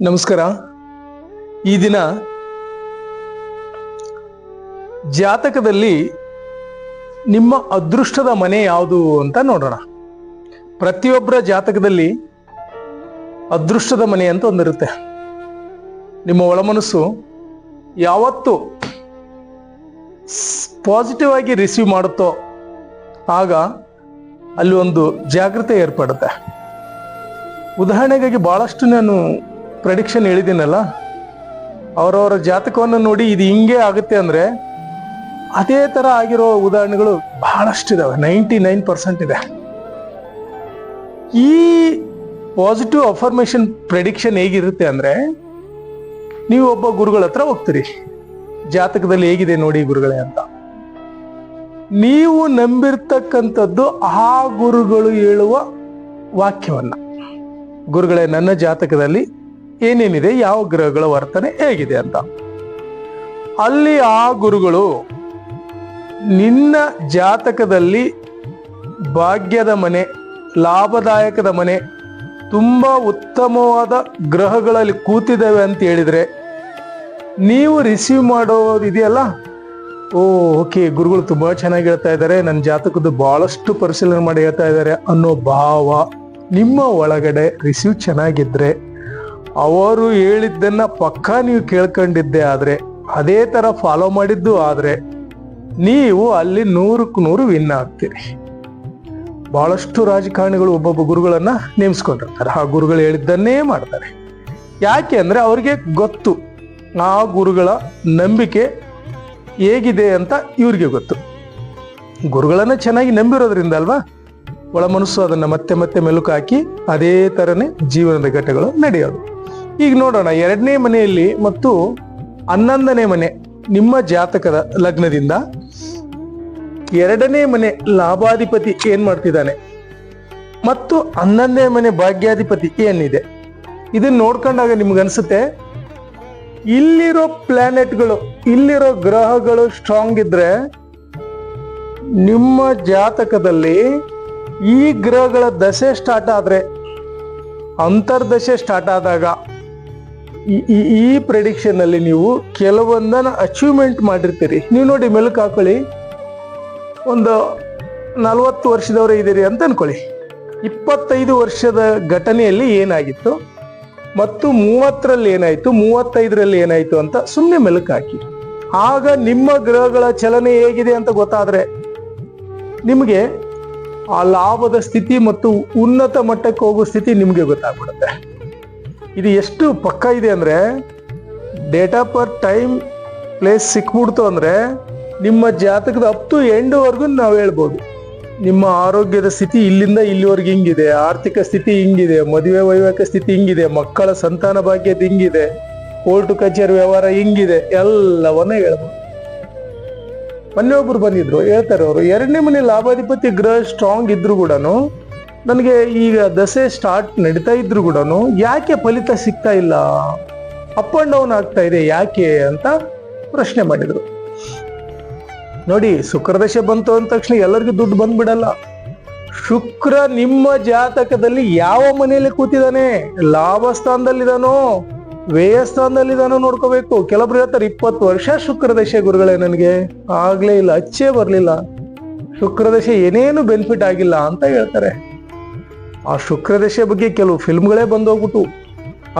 ನಮಸ್ಕಾರ. ಈ ದಿನ ಜಾತಕದಲ್ಲಿ ನಿಮ್ಮ ಅದೃಷ್ಟದ ಮನೆ ಯಾವುದು ಅಂತ ನೋಡೋಣ. ಪ್ರತಿಯೊಬ್ಬರ ಜಾತಕದಲ್ಲಿ ಅದೃಷ್ಟದ ಮನೆ ಅಂತ ಒಂದಿರುತ್ತೆ. ನಿಮ್ಮ ಒಳಮನಸ್ಸು ಯಾವತ್ತು ಪಾಸಿಟಿವ್ ಆಗಿ ರಿಸೀವ್ ಮಾಡುತ್ತೋ ಆಗ ಅಲ್ಲಿ ಒಂದು ಜಾಗೃತಿ ಏರ್ಪಡುತ್ತೆ. ಉದಾಹರಣೆಗಾಗಿ ಬಹಳಷ್ಟು ನಾನು ಪ್ರೆಡಿಕ್ಷನ್ ಹೇಳಿದ್ದೀನಲ್ಲ, ಅವರವರ ಜಾತಕವನ್ನು ನೋಡಿ ಇದು ಹಿಂಗೆ ಆಗುತ್ತೆ ಅಂದರೆ ಅದೇ ಥರ ಆಗಿರೋ ಉದಾಹರಣೆಗಳು ಬಹಳಷ್ಟಿದ್ದಾವೆ. 99% ಇದೆ. ಈ ಪಾಸಿಟಿವ್ ಅಫರ್ಮೇಷನ್ ಪ್ರೆಡಿಕ್ಷನ್ ಹೇಗಿರುತ್ತೆ ಅಂದರೆ, ನೀವು ಒಬ್ಬ ಗುರುಗಳ ಹತ್ರ ಹೋಗ್ತೀರಿ, ಜಾತಕದಲ್ಲಿ ಹೇಗಿದೆ ನೋಡಿ ಗುರುಗಳೇ ಅಂತ. ನೀವು ನಂಬಿರ್ತಕ್ಕಂಥದ್ದು ಆ ಗುರುಗಳು ಹೇಳುವ ವಾಕ್ಯವನ್ನ, ಗುರುಗಳೇ ನನ್ನ ಜಾತಕದಲ್ಲಿ ಏನೇನಿದೆ, ಯಾವ ಗ್ರಹಗಳ ವರ್ತನೆ ಹೇಗಿದೆ ಅಂತ. ಅಲ್ಲಿ ಆ ಗುರುಗಳು ನಿನ್ನ ಜಾತಕದಲ್ಲಿ ಭಾಗ್ಯದ ಮನೆ, ಲಾಭದಾಯಕದ ಮನೆ, ತುಂಬಾ ಉತ್ತಮವಾದ ಗ್ರಹಗಳಲ್ಲಿ ಕೂತಿದ್ದಾವೆ ಅಂತ ಹೇಳಿದ್ರೆ ನೀವು ರಿಸೀವ್ ಮಾಡೋದಿದೆಯಲ್ಲ, ಓಕೆ ಗುರುಗಳು ತುಂಬಾ ಚೆನ್ನಾಗಿ ಹೇಳ್ತಾ ಇದ್ದಾರೆ, ನನ್ನ ಜಾತಕದ್ದು ಬಹಳಷ್ಟು ಪರಿಶೀಲನೆ ಮಾಡಿ ಹೇಳ್ತಾ ಇದ್ದಾರೆ ಅನ್ನೋ ಭಾವ ನಿಮ್ಮ ಒಳಗಡೆ ರಿಸೀವ್ ಚೆನ್ನಾಗಿದ್ರೆ, ಅವರು ಹೇಳಿದ್ದನ್ನ ಪಕ್ಕಾ ನೀವು ಕೇಳ್ಕೊಂಡಿದ್ದೆ ಆದ್ರೆ, ಅದೇ ತರ ಫಾಲೋ ಮಾಡಿದ್ದು ಆದ್ರೆ, ನೀವು ಅಲ್ಲಿ 100ಕ್ಕೆ 100 ವಿನ್ ಆಗ್ತೀರಿ. ಬಹಳಷ್ಟು ರಾಜಕಾರಣಿಗಳು ಒಬ್ಬೊಬ್ಬ ಗುರುಗಳನ್ನ ನೇಮಿಸ್ಕೊಂಡಿರ್ತಾರೆ, ಆ ಗುರುಗಳು ಹೇಳಿದ್ದನ್ನೇ ಮಾಡ್ತಾರೆ. ಯಾಕೆ ಅಂದ್ರೆ ಅವ್ರಿಗೆ ಗೊತ್ತು ಆ ಗುರುಗಳ ನಂಬಿಕೆ ಹೇಗಿದೆ ಅಂತ ಇವ್ರಿಗೆ ಗೊತ್ತು. ಗುರುಗಳನ್ನ ಚೆನ್ನಾಗಿ ನಂಬಿರೋದ್ರಿಂದ ಅಲ್ವಾ ಒಳ ಮನಸ್ಸು ಅದನ್ನ ಮತ್ತೆ ಮತ್ತೆ ಮೆಲುಕು ಹಾಕಿ ಅದೇ ತರನೇ ಜೀವನದ ಘಟ್ಟಗಳು ನಡೆಯೋದು. ಈಗ ನೋಡೋಣ, 2ನೇ ಮನೆಯಲ್ಲಿ ಮತ್ತು 11ನೇ ಮನೆ ನಿಮ್ಮ ಜಾತಕದ ಲಗ್ನದಿಂದ 2ನೇ ಮನೆ ಲಾಭಾಧಿಪತಿ ಏನ್ ಮಾಡ್ತಿದ್ದಾನೆ ಮತ್ತು 11ನೇ ಮನೆ ಭಾಗ್ಯಾಧಿಪತಿ ಏನಿದೆ, ಇದನ್ನ ನೋಡ್ಕೊಂಡಾಗ ನಿಮ್ಗನ್ಸುತ್ತೆ ಇಲ್ಲಿರೋ ಪ್ಲಾನೆಟ್ಗಳು, ಇಲ್ಲಿರೋ ಗ್ರಹಗಳು ಸ್ಟ್ರಾಂಗ್ ಇದ್ರೆ ನಿಮ್ಮ ಜಾತಕದಲ್ಲಿ ಈ ಗ್ರಹಗಳ ದಶೆ ಸ್ಟಾರ್ಟ್ ಆದ್ರೆ, ಅಂತರ್ದಶೆ ಸ್ಟಾರ್ಟ್ ಆದಾಗ ಈ ಪ್ರೆಡಿಕ್ಷನ್ ಅಲ್ಲಿ ನೀವು ಕೆಲವೊಂದನ್ನ ಅಚೀವ್ಮೆಂಟ್ ಮಾಡಿರ್ತೀರಿ. ನೀವು ನೋಡಿ, ಮೆಲುಕು ಹಾಕೊಳ್ಳಿ, ಒಂದು 40 ವರ್ಷದವರೇ ಇದ್ದೀರಿ ಅಂತ ಅನ್ಕೊಳ್ಳಿ. 25 ವರ್ಷದ ಘಟನೆಯಲ್ಲಿ ಏನಾಗಿತ್ತು ಮತ್ತು 30ರಲ್ಲಿ ಏನಾಯ್ತು, 35ರಲ್ಲಿ ಏನಾಯ್ತು ಅಂತ ಸುಮ್ಮನೆ ಮೆಲುಕು ಹಾಕಿ. ಆಗ ನಿಮ್ಮ ಗ್ರಹಗಳ ಚಲನೆ ಹೇಗಿದೆ ಅಂತ ಗೊತ್ತಾದ್ರೆ ನಿಮಗೆ ಆ ಲಾಭದ ಸ್ಥಿತಿ ಮತ್ತು ಉನ್ನತ ಮಟ್ಟಕ್ಕೆ ಹೋಗೋ ಸ್ಥಿತಿ ನಿಮಗೆ ಗೊತ್ತಾಗ್ಬಿಡುತ್ತೆ. ಇದು ಎಷ್ಟು ಪಕ್ಕ ಇದೆ ಅಂದ್ರೆ, date of birth, time, place ಸಿಕ್ಬಿಡ್ತು ಅಂದ್ರೆ ನಿಮ್ಮ ಜಾತಕದ ಅಪ್ ಟು ಎಂಡ್ವರೆಗೂ ನಾವು ಹೇಳ್ಬೋದು ನಿಮ್ಮ ಆರೋಗ್ಯದ ಸ್ಥಿತಿ ಇಲ್ಲಿಂದ ಇಲ್ಲಿವರೆಗೆ ಹಿಂಗಿದೆ, ಆರ್ಥಿಕ ಸ್ಥಿತಿ ಹಿಂಗಿದೆ, ಮದುವೆ ವೈವಾಹಿಕ ಸ್ಥಿತಿ ಹಿಂಗಿದೆ, ಮಕ್ಕಳ ಸಂತಾನ ಭಾಗ್ಯದ ಹಿಂಗಿದೆ, ಕೋರ್ಟು ಕಚೇರಿ ವ್ಯವಹಾರ ಹಿಂಗಿದೆ, ಎಲ್ಲವನ್ನ ಹೇಳ್ಬೋದು. ಮೊನ್ನೆ ಒಬ್ರು ಬಂದಿದ್ರು, ಹೇಳ್ತಾರೆ ಅವರು 2ನೇ ಮನೆ ಲಾಭಾಧಿಪತಿ ಗ್ರಹ ಸ್ಟ್ರಾಂಗ್ ಇದ್ರು ಕೂಡ, ನನಗೆ ಈಗ ದಶೆ ಸ್ಟಾರ್ಟ್ ನಡೀತಾ ಇದ್ರು ಕೂಡ ಯಾಕೆ ಫಲಿತ ಸಿಗ್ತಾ ಇಲ್ಲ, ಅಪ್ ಅಂಡ್ ಡೌನ್ ಆಗ್ತಾ ಇದೆ ಯಾಕೆ ಅಂತ ಪ್ರಶ್ನೆ ಮಾಡಿದ್ರು. ನೋಡಿ, ಶುಕ್ರದಶೆ ಬಂತು ಅಂದ ತಕ್ಷಣ ಎಲ್ಲರಿಗೂ ದುಡ್ಡು ಬಂದ್ಬಿಡಲ್ಲ. ಶುಕ್ರ ನಿಮ್ಮ ಜಾತಕದಲ್ಲಿ ಯಾವ ಮನೆಯಲ್ಲಿ ಕೂತಿದ್ದಾನೆ, ಲಾಭ ಸ್ಥಾನದಲ್ಲಿದಾನೋ ವ್ಯಯ ಸ್ಥಾನದಲ್ಲಿದಾನೋ ನೋಡ್ಕೋಬೇಕು. ಕೆಲವ್ರು ಹೇಳ್ತಾರೆ 20 ವರ್ಷ ಶುಕ್ರದಶೆ ಗುರುಗಳೇ, ನನಗೆ ಆಗ್ಲೇ ಇಲ್ಲ, ಅಚ್ಚೇ ಬರ್ಲಿಲ್ಲ, ಶುಕ್ರದಶೆ ಏನೇನು ಬೆನಿಫಿಟ್ ಆಗಿಲ್ಲ ಅಂತ ಹೇಳ್ತಾರೆ. ಆ ಶುಕ್ರದಶೆ ಬಗ್ಗೆ ಕೆಲವು ಫಿಲ್ಮ್ಗಳೇ ಬಂದೋಗ್ಬಿಟ್ಟು.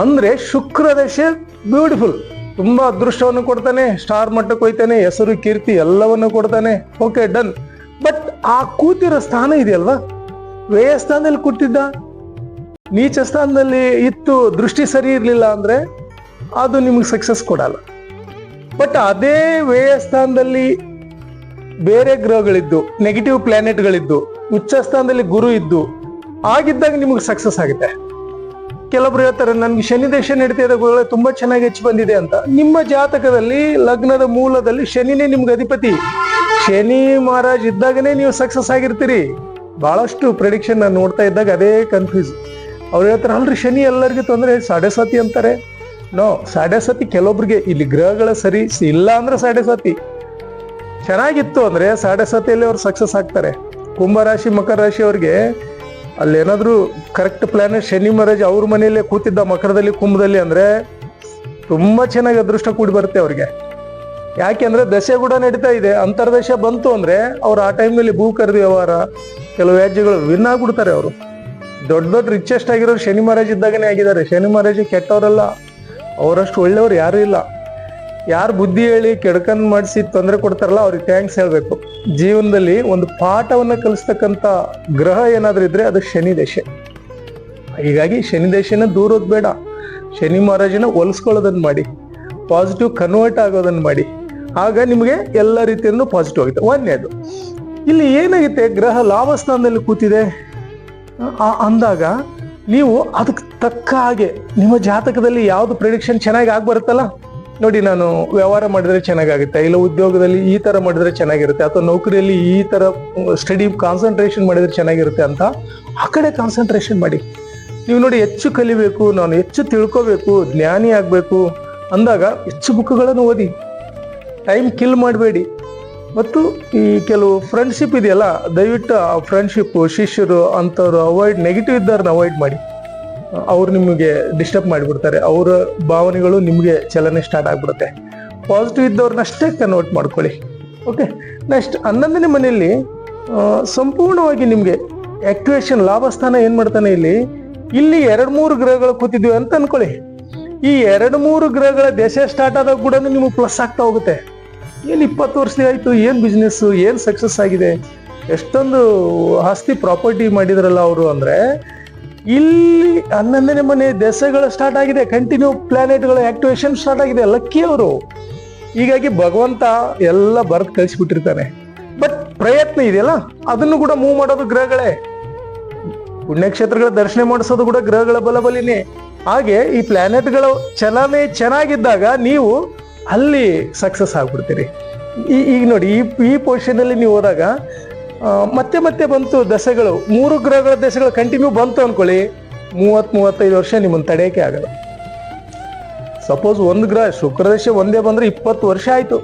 ಅಂದ್ರೆ ಶುಕ್ರದಶೆ ಬ್ಯೂಟಿಫುಲ್, ತುಂಬಾ ಅದೃಷ್ಟವನ್ನು ಕೊಡ್ತಾನೆ, ಸ್ಟಾರ್ ಮಟ್ಟಕ್ಕೆ ಹೋಯ್ತಾನೆ, ಹೆಸರು ಕೀರ್ತಿ ಎಲ್ಲವನ್ನು ಕೊಡ್ತಾನೆ, ಓಕೆ ಡನ್. ಬಟ್ ಆ ಕೂತಿರೋ ಸ್ಥಾನ ಇದೆಯಲ್ವಾ, ವ್ಯಯ ಸ್ಥಾನದಲ್ಲಿ ಕೂತಿದ್ದ, ನೀಚ ಸ್ಥಾನದಲ್ಲಿ ಇತ್ತು, ದೃಷ್ಟಿ ಸರಿ ಇರ್ಲಿಲ್ಲ ಅಂದ್ರೆ ಅದು ನಿಮ್ಗೆ ಸಕ್ಸಸ್ ಕೊಡಲ್ಲ. ಬಟ್ ಅದೇ ವ್ಯಯ ಸ್ಥಾನದಲ್ಲಿ ಬೇರೆ ಗ್ರಹಗಳಿದ್ದು, ನೆಗೆಟಿವ್ ಪ್ಲಾನೆಟ್ಗಳಿದ್ದು, ಉಚ್ಚ ಸ್ಥಾನದಲ್ಲಿ ಗುರು ಇದ್ದು ಆಗಿದ್ದಾಗ ನಿಮ್ಗೆ ಸಕ್ಸಸ್ ಆಗುತ್ತೆ. ಕೆಲವೊಬ್ರು ಹೇಳ್ತಾರೆ ನನ್ಗೆ ಶನಿ ದಶೆ ನಡೀತಾ ಇದೆ ಗುರುಗಳೇ, ತುಂಬಾ ಚೆನ್ನಾಗಿ ಹೆಚ್ಚು ಬಂದಿದೆ ಅಂತ. ನಿಮ್ಮ ಜಾತಕದಲ್ಲಿ ಲಗ್ನದ ಮೂಲದಲ್ಲಿ ಶನಿನೇ ನಿಮ್ಗೆ ಅಧಿಪತಿ. ಶನಿ ಮಹಾರಾಜ್ ಇದ್ದಾಗನೇ ನೀವು ಸಕ್ಸಸ್ ಆಗಿರ್ತೀರಿ. ಬಹಳಷ್ಟು ಪ್ರೆಡಿಕ್ಷನ್ ನಾನು ನೋಡ್ತಾ ಇದ್ದಾಗ ಅದೇ ಕನ್ಫ್ಯೂಸ್. ಅವ್ರು ಹೇಳ್ತಾರೆ ಅಲ್ರಿ ಶನಿ ಎಲ್ಲರಿಗೂ ತೊಂದರೆ, 7.5 ಅಂತಾರೆ. ನೋ, 7.5 ಕೆಲವೊಬ್ರಿಗೆ, ಇಲ್ಲಿ ಗ್ರಹಗಳ ಸರಿ ಇಲ್ಲ ಅಂದ್ರೆ 7.5 ಚೆನ್ನಾಗಿತ್ತು ಅಂದ್ರೆ 7.5 ಅವ್ರು ಸಕ್ಸಸ್ ಆಗ್ತಾರೆ. ಕುಂಭರಾಶಿ ಮಕರ ರಾಶಿ ಅವ್ರಿಗೆ ಅಲ್ಲೇನಾದ್ರೂ ಕರೆಕ್ಟ್ ಪ್ಲಾನೆಟ್ ಶನಿ ಮಹಾರಾಜ್ ಅವ್ರ ಮನೆಯಲ್ಲೇ ಕೂತಿದ್ದ ಮಕರದಲ್ಲಿ ಕುಂಭದಲ್ಲಿ ಅಂದ್ರೆ ತುಂಬಾ ಚೆನ್ನಾಗಿ ಅದೃಷ್ಟ ಕೂಡಿ ಬರುತ್ತೆ ಅವ್ರಿಗೆ. ಯಾಕೆಂದ್ರೆ ದಶೆ ಕೂಡ ನಡೀತಾ ಇದೆ, ಅಂತರ್ದಶೆ ಬಂತು ಅಂದ್ರೆ ಅವ್ರು ಆ ಟೈಮ್ನಲ್ಲಿ ಭೂ ಖರೀದಿ ವ್ಯವಹಾರ ಕೆಲವು ವ್ಯಾಜ್ಯಗಳು ವಿನ್ ಆಗ್ಬಿಡ್ತಾರೆ. ಅವರು ದೊಡ್ಡ ದೊಡ್ಡ ರಿಚೆಸ್ಟ್ ಆಗಿರೋರು ಶನಿ ಮಹಾರಾಜ್ ಇದ್ದಾಗನೇ ಆಗಿದ್ದಾರೆ. ಶನಿ ಮಹಾರಾಜ್ ಕೆಟ್ಟವರಲ್ಲ, ಅವರಷ್ಟು ಒಳ್ಳೆಯವ್ರು ಯಾರು ಇಲ್ಲ. ಯಾರು ಬುದ್ಧಿ ಹೇಳಿ ಕೆಡ್ಕಂಡ್ ಮಾಡಿಸಿ ತೊಂದರೆ ಕೊಡ್ತಾರಲ್ಲ ಅವ್ರಿಗೆ ಥ್ಯಾಂಕ್ಸ್ ಹೇಳ್ಬೇಕು. ಜೀವನದಲ್ಲಿ ಒಂದು ಪಾಠವನ್ನ ಕಲಿಸ್ತಕ್ಕಂಥ ಗ್ರಹ ಏನಾದ್ರೂ ಇದ್ರೆ ಅದು ಶನಿ ದಶೆ. ಹೀಗಾಗಿ ಶನಿ ದಶೆನ ದೂರೋದ್ ಬೇಡ, ಶನಿ ಮಹಾರಾಜನ ಹೋಲಿಸ್ಕೊಳ್ಳೋದನ್ನ ಮಾಡಿ, ಪಾಸಿಟಿವ್ ಕನ್ವರ್ಟ್ ಆಗೋದನ್ನ ಮಾಡಿ, ಆಗ ನಿಮಗೆ ಎಲ್ಲ ರೀತಿಯಲ್ಲೂ ಪಾಸಿಟಿವ್ ಆಗುತ್ತೆ. ಒಂದನೇದು, ಇಲ್ಲಿ ಏನಾಗುತ್ತೆ, ಗ್ರಹ ಲಾಭಸ್ಥಾನದಲ್ಲಿ ಕೂತಿದೆ ಅಂದಾಗ ನೀವು ಅದಕ್ಕೆ ತಕ್ಕ ಹಾಗೆ ನಿಮ್ಮ ಜಾತಕದಲ್ಲಿ ಯಾವ್ದು ಪ್ರಿಡಿಕ್ಷನ್ ಚೆನ್ನಾಗಿ ಆಗ್ಬರುತ್ತಲ್ಲ, ನೋಡಿ ನಾನು ವ್ಯವಹಾರ ಮಾಡಿದ್ರೆ ಚೆನ್ನಾಗುತ್ತೆ, ಇಲ್ಲ ಉದ್ಯೋಗದಲ್ಲಿ ಈ ತರ ಮಾಡಿದ್ರೆ ಚೆನ್ನಾಗಿರುತ್ತೆ, ಅಥವಾ ನೌಕರಿಯಲ್ಲಿ ಈ ತರ ಸ್ಟಡಿ ಕಾನ್ಸಂಟ್ರೇಷನ್ ಮಾಡಿದ್ರೆ ಚೆನ್ನಾಗಿರುತ್ತೆ ಅಂತ ಆ ಕಡೆ ಕಾನ್ಸಂಟ್ರೇಷನ್ ಮಾಡಿ. ನೀವು ನೋಡಿ ಹೆಚ್ಚು ಕಲಿಬೇಕು, ನಾನು ಹೆಚ್ಚು ತಿಳ್ಕೋಬೇಕು, ಜ್ಞಾನಿ ಆಗ್ಬೇಕು ಅಂದಾಗ ಹೆಚ್ಚು ಬುಕ್ಗಳನ್ನು ಓದಿ, ಟೈಮ್ ಕಿಲ್ ಮಾಡಬೇಡಿ. ಮತ್ತು ಈ ಕೆಲವು ಫ್ರೆಂಡ್ಶಿಪ್ ಇದೆಯಲ್ಲ, ದಯವಿಟ್ಟು ಆ ಫ್ರೆಂಡ್ಶಿಪ್ ಶಿಷ್ಯರು ಅಂಥವ್ರು ಅವಾಯ್ಡ್, ನೆಗೆಟಿವ್ ಇದ್ದವ್ರನ್ನ ಅವಾಯ್ಡ್ ಮಾಡಿ. ಅವ್ರು ನಿಮಗೆ ಡಿಸ್ಟರ್ಬ್ ಮಾಡಿಬಿಡ್ತಾರೆ, ಅವರ ಭಾವನೆಗಳು ನಿಮಗೆ ಚಲನೆ ಸ್ಟಾರ್ಟ್ ಆಗ್ಬಿಡುತ್ತೆ. ಪಾಸಿಟಿವ್ ಇದ್ದವ್ರನ್ನಷ್ಟೇ ಕನ್ವರ್ಟ್ ಮಾಡ್ಕೊಳ್ಳಿ. ಓಕೆ, ನೆಕ್ಸ್ಟ್ 11ನೇ ಮನೆಯಲ್ಲಿ ಸಂಪೂರ್ಣವಾಗಿ ನಿಮಗೆ ಆಕ್ಟಿವೇಶನ್ ಲಾಭಸ್ಥಾನ ಏನು ಮಾಡ್ತಾನೆ, ಇಲ್ಲಿ 2-3 ಗ್ರಹಗಳು ಕೂತಿದ್ವಿ ಅಂತ ಅನ್ಕೊಳ್ಳಿ. ಈ 2-3 ಗ್ರಹಗಳ ದಶೆ ಸ್ಟಾರ್ಟ್ ಆದಾಗ ಕೂಡ ನಿಮಗೆ ಪ್ಲಸ್ ಆಗ್ತಾ ಹೋಗುತ್ತೆ. ಏನು 20 ವರ್ಷ ಆಯ್ತು, ಏನು ಬಿಸ್ನೆಸ್, ಏನು ಸಕ್ಸಸ್ ಆಗಿದೆ, ಎಷ್ಟೊಂದು ಆಸ್ತಿ ಪ್ರಾಪರ್ಟಿ ಮಾಡಿದ್ರಲ್ಲ ಅವರು ಅಂದ್ರೆ, ಇಲ್ಲಿ 11ನೇ ಮನೆ ದಶೆಗಳು ಸ್ಟಾರ್ಟ್ ಆಗಿದೆ, ಕಂಟಿನ್ಯೂ ಪ್ಲಾನೆಟ್ಗಳ ಆಕ್ಟಿವೇಶನ್ ಸ್ಟಾರ್ಟ್ ಆಗಿದೆ, ಲಕ್ಕಿ ಅವರು. ಹೀಗಾಗಿ ಭಗವಂತ ಎಲ್ಲ ಬರೆದು ಕಳಿಸ್ಬಿಟ್ಟಿರ್ತಾನೆ. ಬಟ್ ಪ್ರಯತ್ನ ಇದೆಯಲ್ಲ, ಅದನ್ನು ಕೂಡ ಮೂವ್ ಮಾಡೋದು ಗ್ರಹಗಳೇ. ಪುಣ್ಯಕ್ಷೇತ್ರಗಳ ದರ್ಶನ ಮಾಡಿಸೋದು ಕೂಡ ಗ್ರಹಗಳ ಬಲಬಲಿನೇ. ಹಾಗೆ ಈ ಪ್ಲಾನೆಟ್ಗಳ ಚಲನೆ ಚೆನ್ನಾಗಿದ್ದಾಗ ನೀವು ಅಲ್ಲಿ ಸಕ್ಸಸ್ ಆಗ್ಬಿಡ್ತೀರಿ. ಈಗ ನೋಡಿ ಈ ಪೊಸಿಷನ್ ಅಲ್ಲಿ ನೀವು ಹೋದಾಗ ಮತ್ತೆ ಮತ್ತೆ ಬಂತು ದಶೆಗಳು, 3 ಗ್ರಹಗಳ ದಶೆಗಳು ಕಂಟಿನ್ಯೂ ಬಂತು ಅನ್ಕೊಳ್ಳಿ, 30-35 ವರ್ಷ ನಿಮ್ಮನ್ನು ತಡೆಯಕ್ಕೆ ಆಗಲ್ಲ. ಸಪೋಸ್ ಒಂದು ಗ್ರಹ ಶುಕ್ರದಶೆ ಒಂದೇ ಬಂದ್ರೆ 20 ವರ್ಷ ಆಯ್ತು,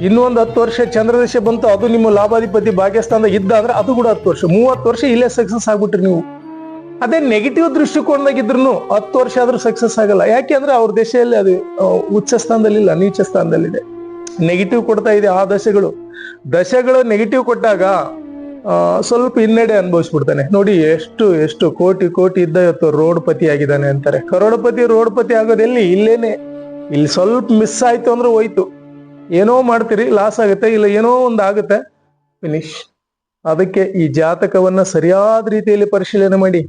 ಇನ್ನೊಂದು 10 ವರ್ಷ ಚಂದ್ರದಶೆ ಬಂತು, ಅದು ನಿಮ್ಮ ಲಾಭಾಧಿಪತಿ ಭಾಗ್ಯಸ್ಥಾನದಾಗ ಇದ್ದ ಅಂದ್ರೆ ಅದು ಕೂಡ 10 ವರ್ಷ, 30 ವರ್ಷ ಇಲ್ಲೇ ಸಕ್ಸಸ್ ಆಗ್ಬಿಟ್ರಿ ನೀವು. ಅದೇ ನೆಗೆಟಿವ್ ದೃಷ್ಟಿಕೋನದಾಗಿದ್ರು 10 ವರ್ಷ ಆದ್ರೂ ಸಕ್ಸಸ್ ಆಗಲ್ಲ. ಯಾಕೆ ಅಂದ್ರೆ ಅವ್ರ ದಶೆಯಲ್ಲಿ ಅದು ಉಚ್ಚ ಸ್ಥಾನದಲ್ಲಿಲ್ಲ, ನೀಚ ಸ್ಥಾನದಲ್ಲಿದೆ, ನೆಗೆಟಿವ್ ಕೊಡ್ತಾ ಇದೆ. ಆ ದಶೆಗಳು ನೆಗೆಟಿವ್ ಕೊಟ್ಟಾಗ ಸ್ವಲ್ಪ ಹಿನ್ನಡೆ ಅನುಭವಿಸ್ಬಿಡ್ತಾನೆ. ನೋಡಿ ಎಷ್ಟು ಕೋಟಿ ಇದ್ದ ಇವತ್ತು ರೋಡ್ಪತಿ ಆಗಿದ್ದಾನೆ ಅಂತಾರೆ. ರೋಡ್ಪತಿ ಆಗೋದು ಇಲ್ಲೇನೆ. ಇಲ್ಲಿ ಸ್ವಲ್ಪ ಮಿಸ್ ಆಯ್ತು ಅಂದ್ರೆ ಹೋಯ್ತು, ಏನೋ ಮಾಡ್ತೀರಿ ಲಾಸ್ ಆಗುತ್ತೆ, ಇಲ್ಲ ಏನೋ ಒಂದು ಆಗುತ್ತೆ, ಫಿನಿಶ್. ಅದಕ್ಕೆ ಈ ಜಾತಕವನ್ನ ಸರಿಯಾದ ರೀತಿಯಲ್ಲಿ ಪರಿಶೀಲನೆ ಮಾಡಿ,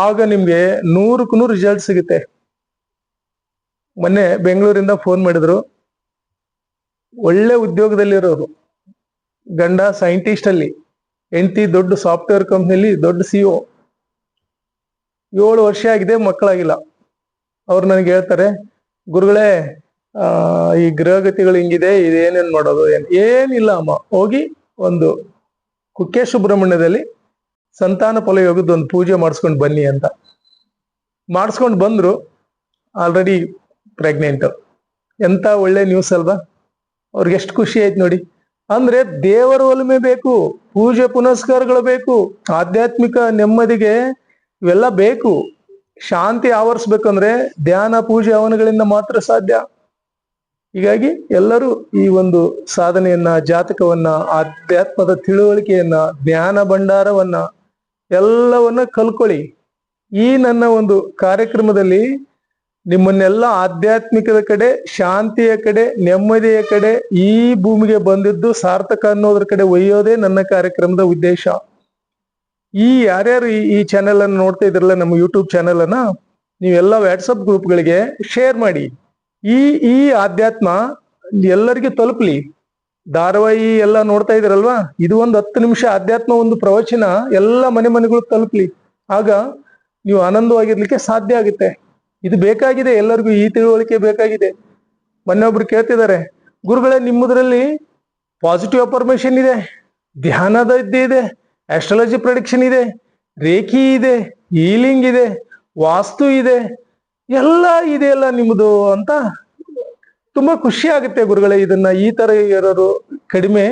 ಆಗ ನಿಮ್ಗೆ 100ಕ್ಕೆ 100 ರಿಸಲ್ಟ್ ಸಿಗುತ್ತೆ. ಮೊನ್ನೆ ಬೆಂಗಳೂರಿಂದ ಫೋನ್ ಮಾಡಿದ್ರು, ಒಳ್ಳೆ ಉದ್ಯೋಗದಲ್ಲಿರೋರು, ಗಂಡ ಸೈಂಟಿಸ್ಟ್ ಅಲ್ಲಿ, ಹೆಂಡತಿ ದೊಡ್ಡ ಸಾಫ್ಟ್ವೇರ್ ಕಂಪ್ನಿಯಲ್ಲಿ ದೊಡ್ಡ CEO, 7 ವರ್ಷ ಆಗಿದೆ, ಮಕ್ಕಳಾಗಿಲ್ಲ. ಅವ್ರು ನನಗೆ ಹೇಳ್ತಾರೆ, ಗುರುಗಳೇ ಈ ಗ್ರಹಗತಿಗಳು ಹಿಂಗಿದೆ, ಇದೇನೇನ್ ಮಾಡೋದು? ಏನಿಲ್ಲ ಅಮ್ಮ, ಹೋಗಿ ಒಂದು ಕುಕ್ಕೆ ಸುಬ್ರಹ್ಮಣ್ಯದಲ್ಲಿ ಸಂತಾನ ಫಲಯೋಗದ ಒಂದು ಪೂಜೆ ಮಾಡಿಸ್ಕೊಂಡು ಬನ್ನಿ ಅಂತ ಮಾಡಿಸ್ಕೊಂಡು ಬಂದ್ರು. Already pregnant. ಎಂತ ಒಳ್ಳೆ ನ್ಯೂಸ್ ಅಲ್ವಾ? ಅವ್ರಿಗೆ ಎಷ್ಟು ಖುಷಿ ಆಯ್ತು ನೋಡಿ. ಅಂದ್ರೆ ದೇವರ ಒಲುಮೆ ಬೇಕು, ಪೂಜೆ ಪುನಸ್ಕಾರಗಳು ಬೇಕು, ಆಧ್ಯಾತ್ಮಿಕ ನೆಮ್ಮದಿಗೆ ಇವೆಲ್ಲ ಬೇಕು. ಶಾಂತಿ ಆವರಿಸ್ಬೇಕಂದ್ರೆ ಧ್ಯಾನ ಪೂಜೆ ಹವನಗಳಿಂದ ಮಾತ್ರ ಸಾಧ್ಯ. ಹೀಗಾಗಿ ಎಲ್ಲರೂ ಈ ಒಂದು ಸಾಧನೆಯನ್ನ, ಜಾತಕವನ್ನ, ಆಧ್ಯಾತ್ಮದ ತಿಳುವಳಿಕೆಯನ್ನ, ಜ್ಞಾನ ಭಂಡಾರವನ್ನ ಎಲ್ಲವನ್ನ ಕಲ್ಕೊಳ್ಳಿ. ಈ ನನ್ನ ಒಂದು ಕಾರ್ಯಕ್ರಮದಲ್ಲಿ ನಿಮ್ಮನ್ನೆಲ್ಲ ಆಧ್ಯಾತ್ಮಿಕದ ಕಡೆ, ಶಾಂತಿಯ ಕಡೆ, ನೆಮ್ಮದಿಯ ಕಡೆ, ಈ ಭೂಮಿಗೆ ಬಂದಿದ್ದು ಸಾರ್ಥಕ ಅನ್ನೋದ್ರ ಕಡೆ ಒಯ್ಯೋದೇ ನನ್ನ ಕಾರ್ಯಕ್ರಮದ ಉದ್ದೇಶ. ಯಾರ್ಯಾರು ಈ ಚಾನೆಲ್ ಅನ್ನು ನೋಡ್ತಾ ಇದ್ರಲ್ಲ, ನಮ್ಮ ಯೂಟ್ಯೂಬ್ ಚಾನೆಲ್ ಅನ್ನ ನೀವೆಲ್ಲ ವಾಟ್ಸಪ್ ಗ್ರೂಪ್ಗಳಿಗೆ ಶೇರ್ ಮಾಡಿ. ಈ ಆಧ್ಯಾತ್ಮ ಎಲ್ಲರಿಗೂ ತಲುಪಲಿ. ಧಾರಾವಾಹಿ ಎಲ್ಲ ನೋಡ್ತಾ ಇದ್ರಲ್ವಾ, ಇದು ಒಂದು 10 ನಿಮಿಷ ಆಧ್ಯಾತ್ಮ ಒಂದು ಪ್ರವಚನ ಎಲ್ಲ ಮನೆಗಳು ತಲುಪಲಿ. ಆಗ ನೀವು ಆನಂದವಾಗಿರ್ಲಿಕ್ಕೆ ಸಾಧ್ಯ ಆಗುತ್ತೆ. ಇದು ಬೇಕಾಗಿದೆ, ಎಲ್ಲರಿಗೂ ಈ ತಿಳುವಳಿಕೆ ಬೇಕಾಗಿದೆ. ಮೊನ್ನೆ ಒಬ್ರು ಕೇಳ್ತಿದ್ದಾರೆ, ಗುರುಗಳೇ ನಿಮ್ಮದ್ರಲ್ಲಿ ಪಾಸಿಟಿವ್ ಅಫರ್ಮೇಷನ್ ಇದೆ, ಧ್ಯಾನದ ಇದೆ, ಆಸ್ಟ್ರಾಲಜಿ ಪ್ರೆಡಿಕ್ಷನ್ ಇದೆ, ರೇಖಿ ಇದೆ, ಹೀಲಿಂಗ್ ಇದೆ, ವಾಸ್ತು ಇದೆ, ಎಲ್ಲ ಇದೆಯಲ್ಲ ನಿಮ್ಮದು ಅಂತ ತುಂಬಾ ಖುಷಿ ಆಗುತ್ತೆ ಗುರುಗಳೇ. ಇದನ್ನ ಈ ತರ ಇರೋರು ಕಡಿಮೆ,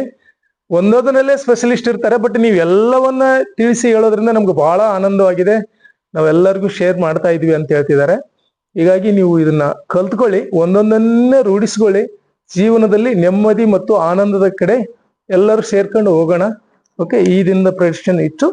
ಒಂದೊಂದರಲ್ಲೇ ಸ್ಪೆಷಲಿಸ್ಟ್ ಇರ್ತಾರೆ. ಬಟ್ ನೀವು ಎಲ್ಲವನ್ನ ತಿಳಿಸಿ ಹೇಳೋದ್ರಿಂದ ನಮ್ಗೆ ಬಹಳ ಆನಂದವಾಗಿದೆ. ನಾವೆಲ್ಲರಿಗೂ ಶೇರ್ ಮಾಡ್ತಾ ಇದೀವಿ ಅಂತ ಹೇಳ್ತಿದ್ದಾರೆ. ಹೀಗಾಗಿ ನೀವು ಇದನ್ನ ಕಲ್ತ್ಕೊಳ್ಳಿ, ಒಂದೊಂದನ್ನೇ ರೂಢಿಸ್ಕೊಳ್ಳಿ. ಜೀವನದಲ್ಲಿ ನೆಮ್ಮದಿ ಮತ್ತು ಆನಂದದ ಕಡೆ ಎಲ್ಲರೂ ಸೇರ್ಕೊಂಡು ಹೋಗೋಣ. ಓಕೆ, ಈ ದಿನದ ಪ್ರೆಡಿಕ್ಷನ್ ಇತ್ತು.